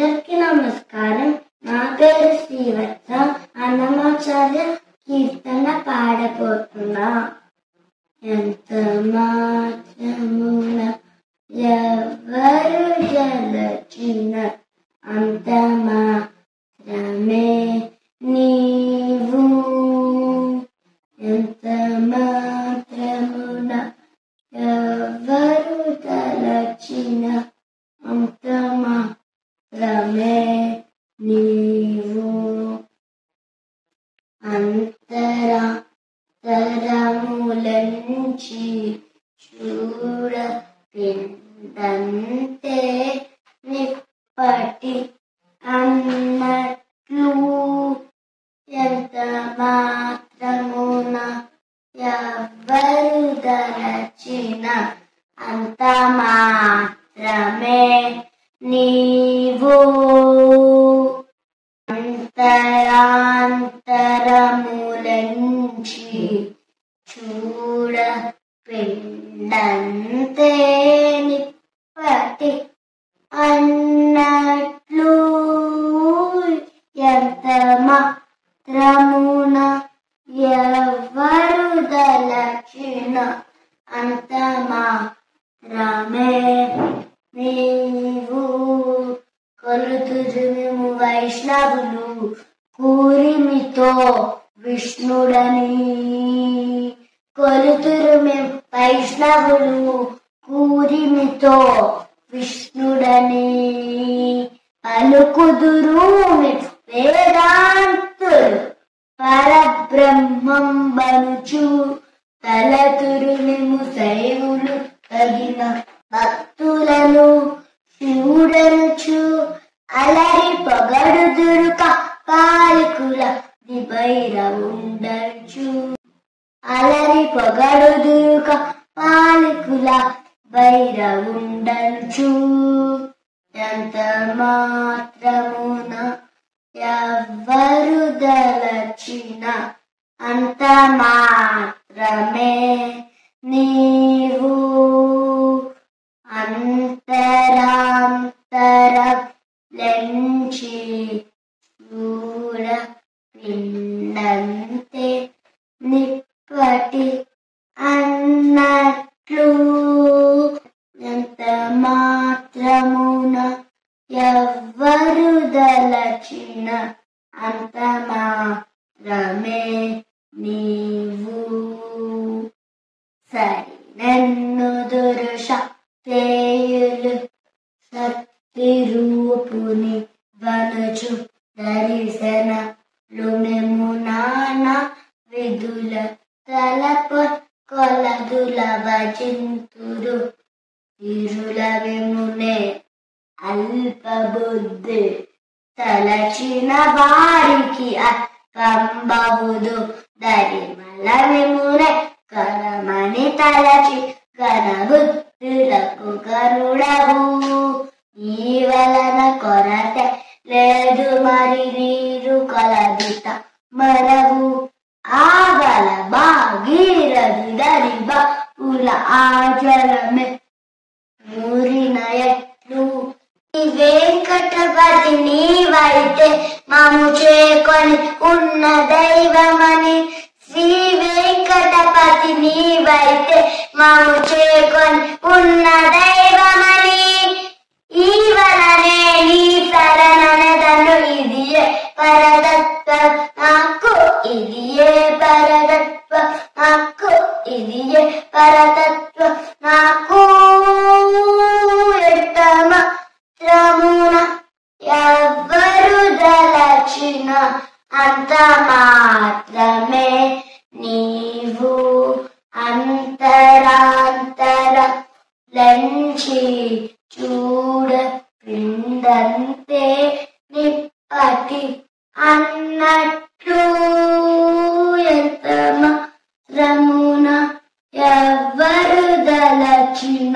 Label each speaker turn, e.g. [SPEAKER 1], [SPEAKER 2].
[SPEAKER 1] అందరికీ నమస్కారం. నా పేరు శ్రీవత్స. అన్నమాచార్య కీర్తన పాడబోతున్నా. ఎంత మాత్రమున ఎవరు జలచిన అంత మాత్రమే నీవు. ఎంత మాత్రమున ఎవరు తలచిన అంత మాత్రమే నీవు. అంతరములంచి చూడ పిండంతే నిప్పటి అన్నట్లు. ఎంత మాత్రమున ఎవరు దలచిన అంత మాత్రమే నీవు. అంతరాంతరములంచి చూడ పిండంతే నిప్పటి అన్నట్లు. ఎంత మాత్రమున ఎవరు దలచిన అంత మాత్రమే నీవు. కొలుతురు మేము వైష్ణవులు కూరిమితో విష్ణుడని. కొలుతురు మేము వైష్ణవులు కూరిమితో విష్ణుడని. పలుకుదురు వేదాంతులు పరబ్రహ్మం బనుచు. తలతురు మేము శైవులు తగిన భక్తులను శివుడనుచు. అలరి పొగడుదురు పాలికుల భైరవుండనుచు. అలరి పొగడుదురు పాలికుల భైరవుండనుచు. ఎంత మాత్రమున ఎవరు దలచిన అంత మాత్రమే నీవు. అంతరాంతరములంచి చూడ పిండంతే నిప్పటి అన్నట్లు. ఎంత మాత్రమున ఎవరు దలచిన అంత మాత్రమే నీవు. సరినన్ను దుర్శక్తియులు శక్తి రూపుని వనుచు. దర్శనలు మేము నానా విధుల తలప కొలదుల భజింతురు. తిరుల విమునే అల్పబుద్ధి తలచిన వారికి అల్పంబవుదు. దరిమల విమునే కరమని తలచి ఘనబుద్ధులకు గరుడవు. ఈ వలన కొరతే లేదు మరి నీరు కలదిత మరవు. ఆవల భాగీరథి దరిబ పుల ఆచరమే మురినయట్లు. వెంకటపతి నీవైతే మము చేకొని ఉన్న దైవమని. శ్రీ వెంకటపతి నీవైతే మము చేకొని ఉన్న దైవమని. ఈ వలనే నీ శరణనదను. ఇదియే పరతత్వం నాకు. ఇదియే పరతత్వం నాకు. ఇదియే పరతత్వం నాకు. ఎంత మాత్రమున ఎవరు దలచిన అంత మాత్రమే నీవు. అంతరాంతరములంచి చూడ పిండంతే నిప్పటి అన్నట్లు. ఎంత మాత్రమున ఎవరు దలచిన